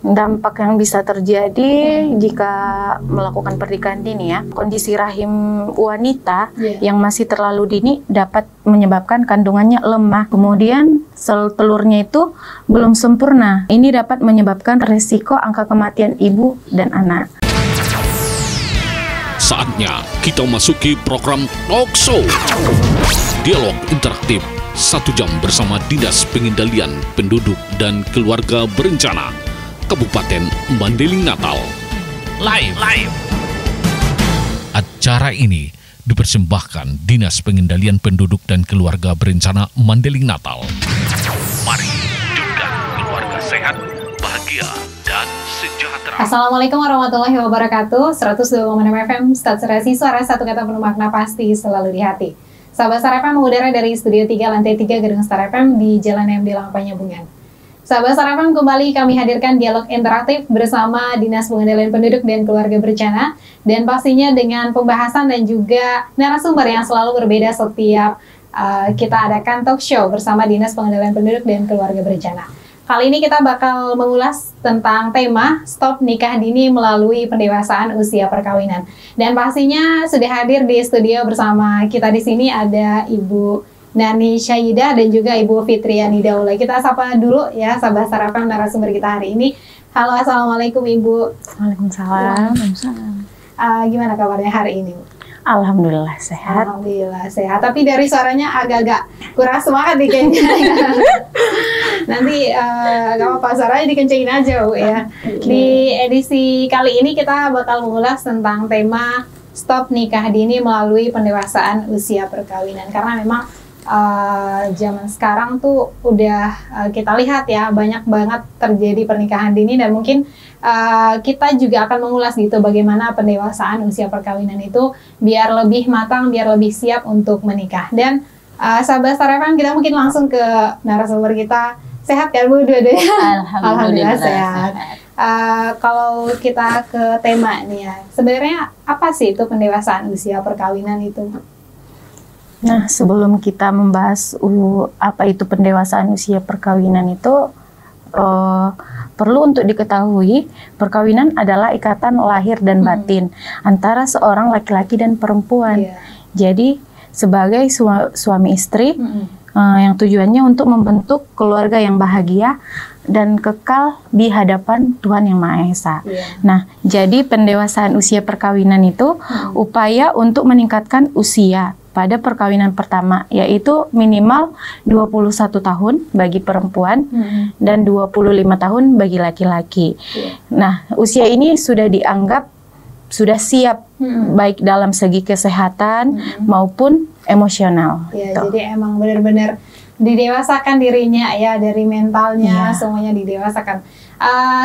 Dampak yang bisa terjadi jika melakukan pernikahan dini ya, kondisi rahim wanita yang masih terlalu dini dapat menyebabkan kandungannya lemah. Kemudian sel telurnya itu belum sempurna. Ini dapat menyebabkan resiko angka kematian ibu dan anak. Saatnya kita masuki program Talk Show. Dialog interaktif 1 jam bersama Dinas Pengendalian Penduduk dan Keluarga Berencana Kabupaten Mandailing Natal. Live. Acara ini dipersembahkan Dinas Pengendalian Penduduk dan Keluarga Berencana Mandailing Natal. Mari hidupkan keluarga sehat, bahagia, dan sejahtera. Assalamualaikum warahmatullahi wabarakatuh. 102,6 FM Statsrasi, suara satu kata penuh makna pasti selalu di hati. Sahabat Star FM mengudara dari Studio 3 Lantai 3 Gedung Star FM di Jalan MD Langpanyabungan. Sahabat Star FM, kembali kami hadirkan dialog interaktif bersama Dinas Pengendalian Penduduk dan Keluarga Berencana, dan pastinya dengan pembahasan dan juga narasumber yang selalu berbeda setiap kita adakan talk show bersama Dinas Pengendalian Penduduk dan Keluarga Berencana. Kali ini kita bakal mengulas tentang tema Stop Nikah Dini Melalui Pendewasaan Usia Perkawinan. Dan pastinya sudah hadir di studio bersama kita di sini ada Ibu Nani Syahidah dan juga Ibu Fitriani Daulay. Kita sapa dulu ya sahabat Star FM narasumber kita hari ini. Halo, assalamualaikum Ibu. Waalaikumsalam. Gimana kabarnya hari ini? Alhamdulillah sehat. Alhamdulillah sehat. Tapi dari suaranya agak-agak kurang semangat nih kayaknya. Nanti gak apa-apa, suaranya dikencengin aja Bu ya. Di edisi kali ini kita bakal mengulas tentang tema Stop Nikah Dini Melalui Pendewasaan Usia Perkawinan. Karena memang zaman sekarang tuh udah kita lihat ya banyak banget terjadi pernikahan dini, dan mungkin kita juga akan mengulas gitu bagaimana pendewasaan usia perkawinan itu biar lebih matang, biar lebih siap untuk menikah. Dan sahabat Star FM, kita mungkin langsung ke narasumber kita. Sehat kan Bu dua-duanya? Alhamdulillah sehat. Kalau kita ke tema nih ya, sebenarnya apa sih itu pendewasaan usia perkawinan itu? Nah, sebelum kita membahas apa itu pendewasaan usia perkawinan itu, perlu untuk diketahui perkawinan adalah ikatan lahir dan batin antara seorang laki-laki dan perempuan. Jadi sebagai suami istri yang tujuannya untuk membentuk keluarga yang bahagia dan kekal di hadapan Tuhan Yang Maha Esa. Nah, jadi pendewasaan usia perkawinan itu upaya untuk meningkatkan usia pada perkawinan pertama, yaitu minimal 21 tahun bagi perempuan dan 25 tahun bagi laki-laki. Nah, usia ini sudah dianggap sudah siap baik dalam segi kesehatan maupun emosional. Ya, jadi emang benar-benar didewasakan dirinya ya, dari mentalnya semuanya didewasakan.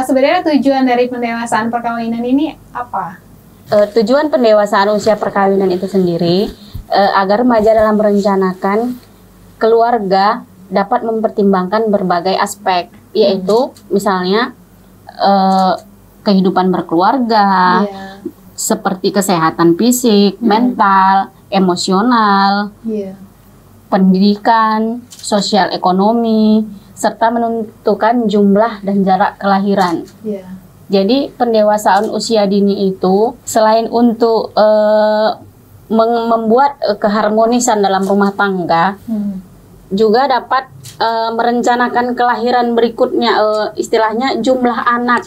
Sebenarnya tujuan dari pendewasaan perkawinan ini apa? Tujuan pendewasaan usia perkawinan itu sendiri agar remaja dalam merencanakan keluarga dapat mempertimbangkan berbagai aspek, yaitu misalnya kehidupan berkeluarga, seperti kesehatan fisik, mental, emosional, pendidikan, sosial ekonomi, serta menentukan jumlah dan jarak kelahiran. Jadi pendewasaan usia dini itu selain untuk membuat keharmonisan dalam rumah tangga, juga dapat merencanakan kelahiran berikutnya, istilahnya jumlah anak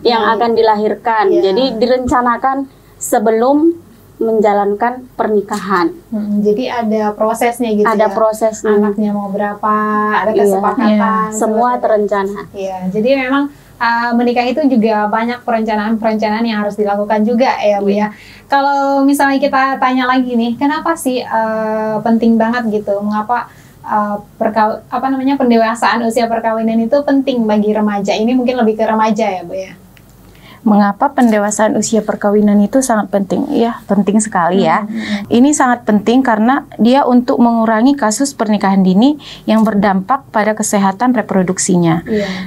yang akan dilahirkan. Jadi direncanakan sebelum menjalankan pernikahan. Jadi ada prosesnya gitu. Ada ya? prosesnya. Anaknya mau berapa, ada kesepakatan. Semua terencana. Jadi memang menikah itu juga banyak perencanaan-perencanaan yang harus dilakukan juga ya Bu ya. Kalau misalnya kita tanya lagi nih, kenapa sih penting banget gitu? Mengapa pendewasaan usia perkawinan itu penting bagi remaja? Ini mungkin lebih ke remaja ya Bu ya. Mengapa pendewasaan usia perkawinan itu sangat penting? Ya, penting sekali ya. Ini sangat penting karena dia untuk mengurangi kasus pernikahan dini yang berdampak pada kesehatan reproduksinya.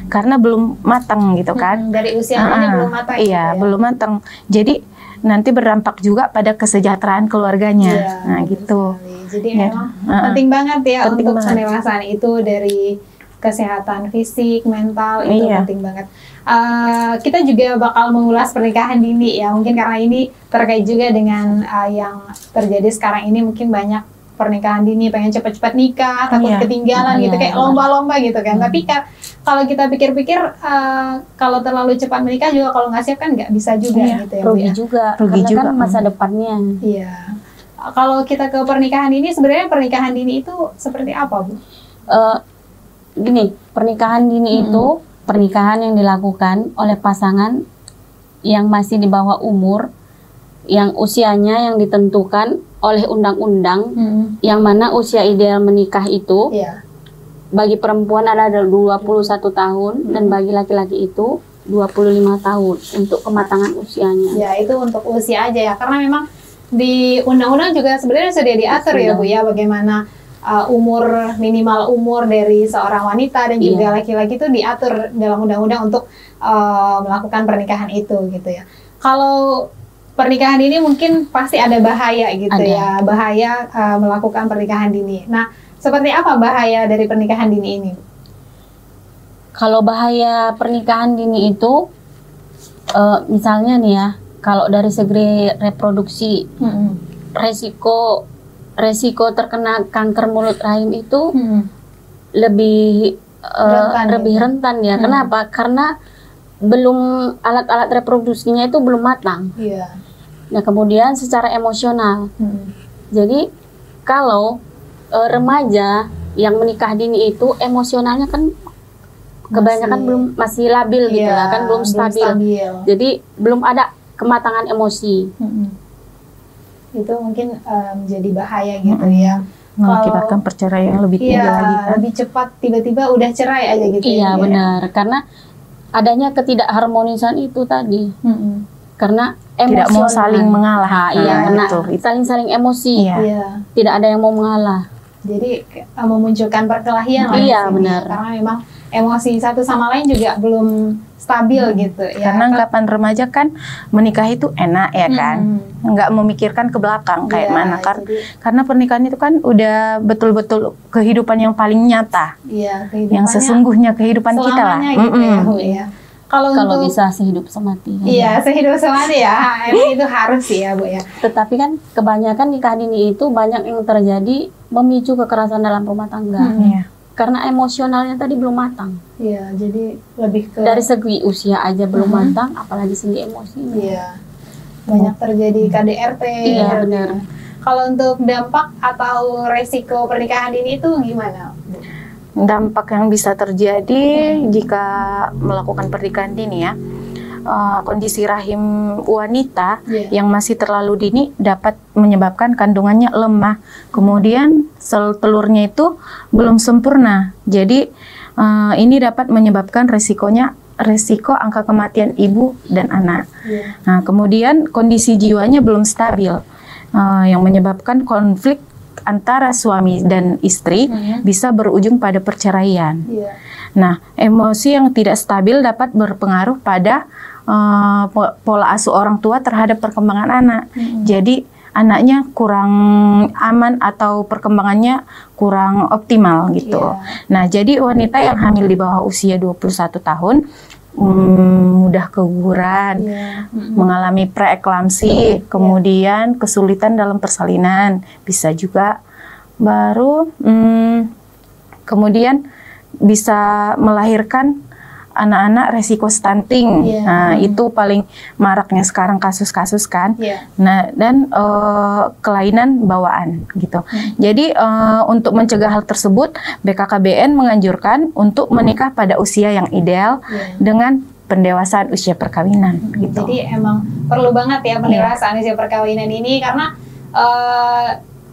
Karena belum matang gitu kan. Dari usianya belum matang. Iya, gitu ya? belum matang. Jadi nanti berdampak juga pada kesejahteraan keluarganya. Nah, gitu. Jadi memang penting banget ya untuk pendewasaan itu, dari kesehatan fisik, mental itu penting banget. kita juga bakal mengulas pernikahan dini ya, mungkin karena ini terkait juga dengan yang terjadi sekarang ini. Mungkin banyak pernikahan dini pengen cepat-cepat nikah, takut ketinggalan gitu, kayak lomba-lomba gitu kan. Tapi kalau kita pikir-pikir, kalau terlalu cepat menikah juga kalau nggak siap kan nggak bisa juga gitu ya. Rugi juga, karena kan masa depannya. Iya. Kalau kita ke pernikahan dini, sebenarnya pernikahan dini itu seperti apa, Bu? Gini, pernikahan dini itu pernikahan yang dilakukan oleh pasangan yang masih di bawah umur, yang usianya yang ditentukan oleh undang-undang, yang mana usia ideal menikah itu bagi perempuan ada 21 tahun dan bagi laki-laki itu 25 tahun untuk kematangan usianya. Ya, itu untuk usia aja ya, karena memang di undang-undang juga sebenarnya sudah diatur ya Bu ya, bagaimana minimal umur dari seorang wanita dan juga laki-laki itu diatur dalam undang-undang untuk melakukan pernikahan itu gitu ya. Kalau pernikahan dini mungkin pasti ada bahaya gitu ya, bahaya melakukan pernikahan dini. Nah, seperti apa bahaya dari pernikahan dini ini? Kalau bahaya pernikahan dini itu, misalnya nih ya, kalau dari segi reproduksi, resiko terkena kanker mulut rahim itu lebih rentan ya. Kenapa? Karena belum alat-alat reproduksinya itu belum matang. Nah, kemudian secara emosional. Jadi kalau remaja yang menikah dini itu emosionalnya kan kebanyakan masih labil gitu lah, kan belum stabil. Jadi belum ada kematangan emosi. Itu mungkin menjadi bahaya gitu ya, mengakibatkan perceraian yang lebih tinggi lagi kan? Lebih cepat tiba-tiba udah cerai aja gitu. Iya benar, karena adanya ketidakharmonisan itu tadi. Karena tidak mau saling mengalah. Saling emosi. Tidak ada yang mau mengalah. Jadi memunculkan perkelahian lah. Iya benar. Karena memang emosi satu sama lain juga belum stabil gitu ya. Karena anggapan remaja kan menikah itu enak ya kan, nggak memikirkan ke belakang kayak mana kan. Karena pernikahan itu kan udah betul-betul kehidupan yang paling nyata, yang sesungguhnya kehidupan kita lah. Gitu ya, Bu, ya. Kalau bisa sehidup semati. Iya, sehidup semati ya. Itu harus sih ya, Bu ya. Tetapi kan kebanyakan nikah dini itu banyak yang terjadi memicu kekerasan dalam rumah tangga. Karena emosionalnya tadi belum matang. Iya, jadi lebih ke dari segi usia aja belum matang, apalagi segi emosinya. Iya. Banyak terjadi KDRT. Iya, benar. Kalau untuk dampak atau resiko pernikahan dini itu gimana, Bu? Dampak yang bisa terjadi jika melakukan pernikahan dini ya, kondisi rahim wanita yang masih terlalu dini dapat menyebabkan kandungannya lemah, kemudian sel telurnya itu belum sempurna, jadi ini dapat menyebabkan resiko angka kematian ibu dan anak. Nah, kemudian kondisi jiwanya belum stabil, yang menyebabkan konflik antara suami dan istri bisa berujung pada perceraian. Nah, emosi yang tidak stabil dapat berpengaruh pada pola asuh orang tua terhadap perkembangan anak. Jadi anaknya kurang aman atau perkembangannya kurang optimal gitu. Nah, jadi wanita yang hamil di bawah usia 21 tahun mudah keguguran, mengalami preeklamsi, kemudian kesulitan dalam persalinan, bisa juga kemudian bisa melahirkan anak-anak resiko stunting. Nah, itu paling maraknya sekarang kasus-kasus kan. Nah, dan kelainan bawaan gitu. Jadi untuk mencegah hal tersebut, BKKBN menganjurkan untuk menikah pada usia yang ideal dengan pendewasaan usia perkawinan gitu. Jadi emang perlu banget ya pendewasaan usia perkawinan ini, karena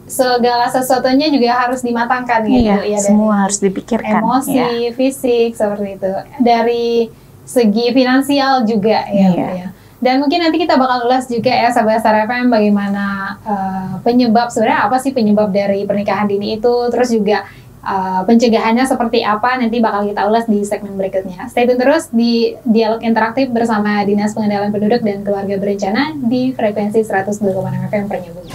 segala sesuatunya juga harus dimatangkan gitu ya. Semua harus dipikirkan. Emosi, fisik seperti itu. Dari segi finansial juga ya. Dan mungkin nanti kita bakal ulas juga ya sahabat Star FM bagaimana penyebab, sebenarnya apa sih penyebab dari pernikahan dini itu, terus juga pencegahannya seperti apa, nanti bakal kita ulas di segmen berikutnya. Stay tune terus di Dialog Interaktif bersama Dinas Pengendalian Penduduk dan Keluarga Berencana di frekuensi 102,6 FM Penyambung.